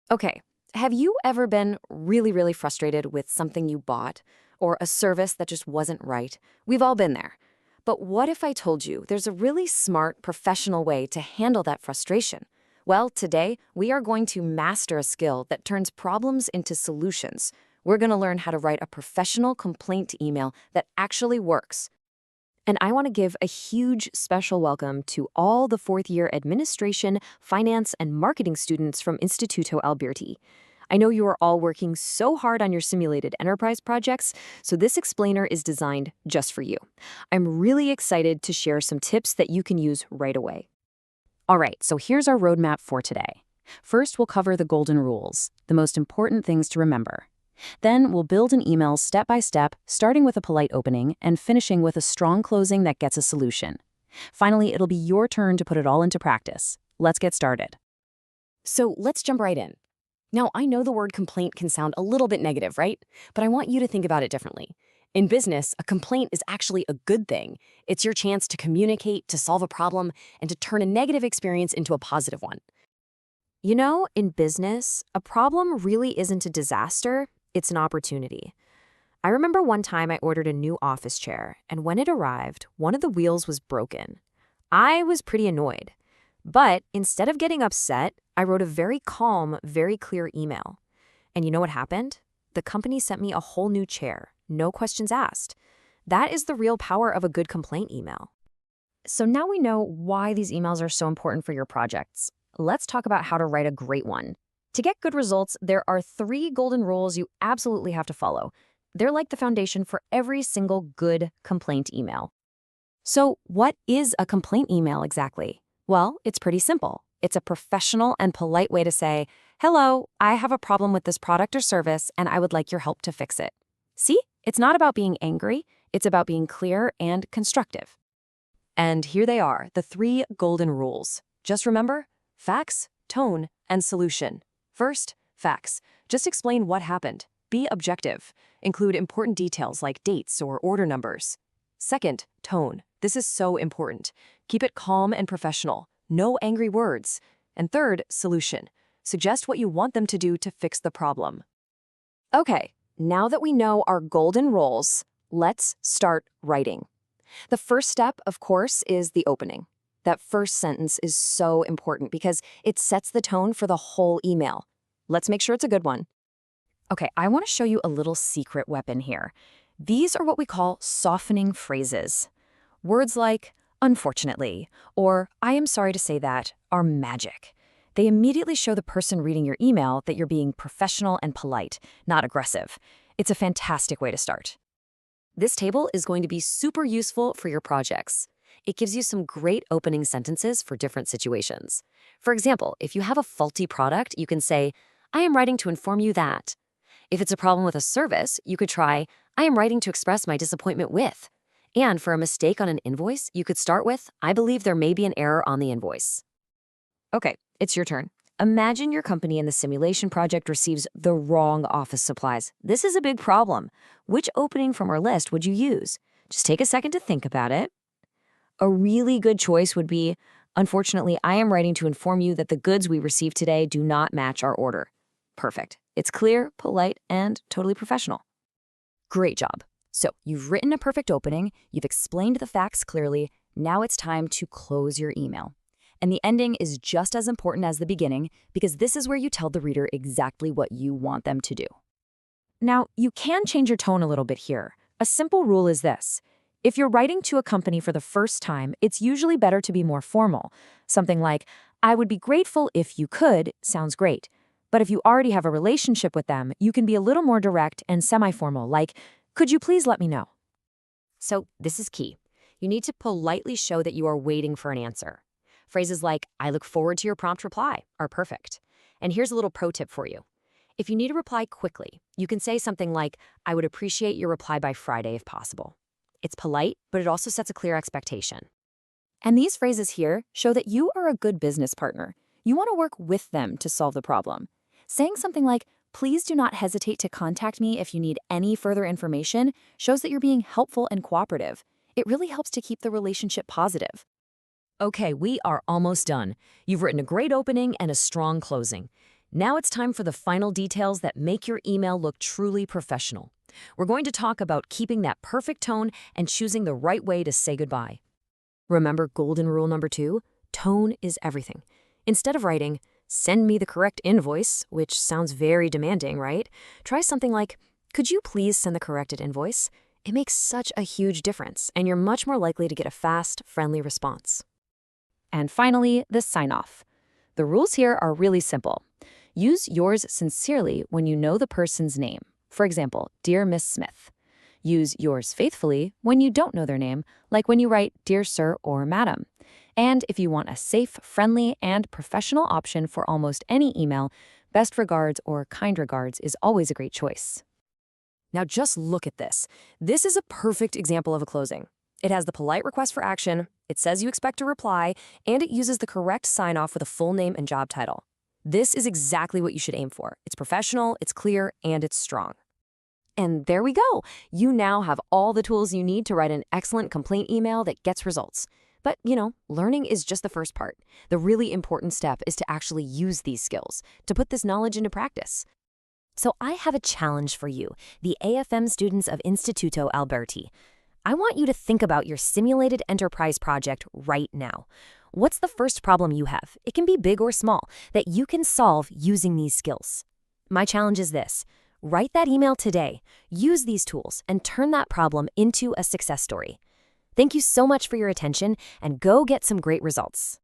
Okay, have you ever been really frustrated with something you bought or a service that just wasn't right? We've all been there. But what if I told you there's a really smart, professional way to handle that frustration? Well, today we are going to master a skill that turns problems into solutions. We're going to learn how to write a professional complaint email that actually works. And I want to give a huge special welcome to all the fourth-year administration, finance, and marketing students from Instituto Alberti. I know you are all working so hard on your simulated enterprise projects, so this explainer is designed just for you. I'm really excited to share some tips that you can use right away. All right, so here's our roadmap for today. First, we'll cover the golden rules, the most important things to remember. Then we'll build an email step by step, starting with a polite opening and finishing with a strong closing that gets a solution. Finally, it'll be your turn to put it all into practice. Let's get started. So let's jump right in. Now, I know the word complaint can sound a little bit negative, right? But I want you to think about it differently. In business, a complaint is actually a good thing. It's your chance to communicate, to solve a problem, and to turn a negative experience into a positive one. You know, in business, a problem really isn't a disaster, it's an opportunity. I remember one time I ordered a new office chair, and when it arrived, one of the wheels was broken. I was pretty annoyed. But instead of getting upset, I wrote a very calm, very clear email. And you know what happened? The company sent me a whole new chair, no questions asked. That is the real power of a good complaint email. So now we know why these emails are so important for your projects. Let's talk about how to write a great one. To get good results, there are 3 golden rules you absolutely have to follow. They're like the foundation for every single good complaint email. So what is a complaint email exactly? Well, it's pretty simple. It's a professional and polite way to say, "Hello, I have a problem with this product or service, and I would like your help to fix it." See? It's not about being angry. It's about being clear and constructive. And here they are, the 3 golden rules. Just remember, facts, tone, and solution. First, facts. Just explain what happened. Be objective. Include important details like dates or order numbers. Second, tone. This is so important. Keep it calm and professional. No angry words. And third, solution. Suggest what you want them to do to fix the problem. Okay, now that we know our golden rules, let's start writing. The first step, of course, is the opening. That first sentence is so important because it sets the tone for the whole email. Let's make sure it's a good one. Okay, I want to show you a little secret weapon here. These are what we call softening phrases. Words like "unfortunately" or "I am sorry to say that" are magic. They immediately show the person reading your email that you're being professional and polite, not aggressive. It's a fantastic way to start. This table is going to be super useful for your projects. It gives you some great opening sentences for different situations. For example, if you have a faulty product, you can say, "I am writing to inform you that." If it's a problem with a service, you could try, "I am writing to express my disappointment with." And for a mistake on an invoice, you could start with, "I believe there may be an error on the invoice." Okay, it's your turn. Imagine your company in the simulation project receives the wrong office supplies. This is a big problem. Which opening from our list would you use? Just take a second to think about it. A really good choice would be, "Unfortunately, I am writing to inform you that the goods we received today do not match our order." Perfect. It's clear, polite, and totally professional. Great job. So you've written a perfect opening, you've explained the facts clearly, now it's time to close your email. And the ending is just as important as the beginning because this is where you tell the reader exactly what you want them to do. Now, you can change your tone a little bit here. A simple rule is this. If you're writing to a company for the first time, it's usually better to be more formal. Something like, "I would be grateful if you could," sounds great. But if you already have a relationship with them, you can be a little more direct and semi-formal, like, "Could you please let me know?" So this is key. You need to politely show that you are waiting for an answer. Phrases like, "I look forward to your prompt reply" are perfect. And here's a little pro tip for you. If you need a reply quickly, you can say something like, "I would appreciate your reply by Friday if possible." It's polite, but it also sets a clear expectation. And these phrases here show that you are a good business partner. You want to work with them to solve the problem. Saying something like, "Please do not hesitate to contact me if you need any further information," shows that you're being helpful and cooperative. It really helps to keep the relationship positive. Okay, we are almost done. You've written a great opening and a strong closing. Now it's time for the final details that make your email look truly professional. We're going to talk about keeping that perfect tone and choosing the right way to say goodbye. Remember golden rule number 2? Tone is everything. Instead of writing, "Send me the correct invoice," which sounds very demanding, right? Try something like, "Could you please send the corrected invoice?" It makes such a huge difference, and you're much more likely to get a fast, friendly response. And finally, the sign-off. The rules here are really simple. Use yours sincerely when you know the person's name. For example, "Dear Miss Smith." Use yours faithfully when you don't know their name, like when you write "Dear Sir" or "Madam." And if you want a safe, friendly, and professional option for almost any email, "Best regards" or "Kind regards" is always a great choice. Now just look at this. This is a perfect example of a closing. It has the polite request for action, it says you expect a reply, and it uses the correct sign-off with a full name and job title. This is exactly what you should aim for. It's professional, it's clear, and it's strong. And there we go. You now have all the tools you need to write an excellent complaint email that gets results. But, learning is just the first part. The really important step is to actually use these skills, to put this knowledge into practice. So I have a challenge for you, the AFM students of Instituto Alberti. I want you to think about your simulated enterprise project right now. What's the first problem you have? It can be big or small, that you can solve using these skills. My challenge is this. Write that email today, use these tools, and turn that problem into a success story. Thank you so much for your attention, and go get some great results.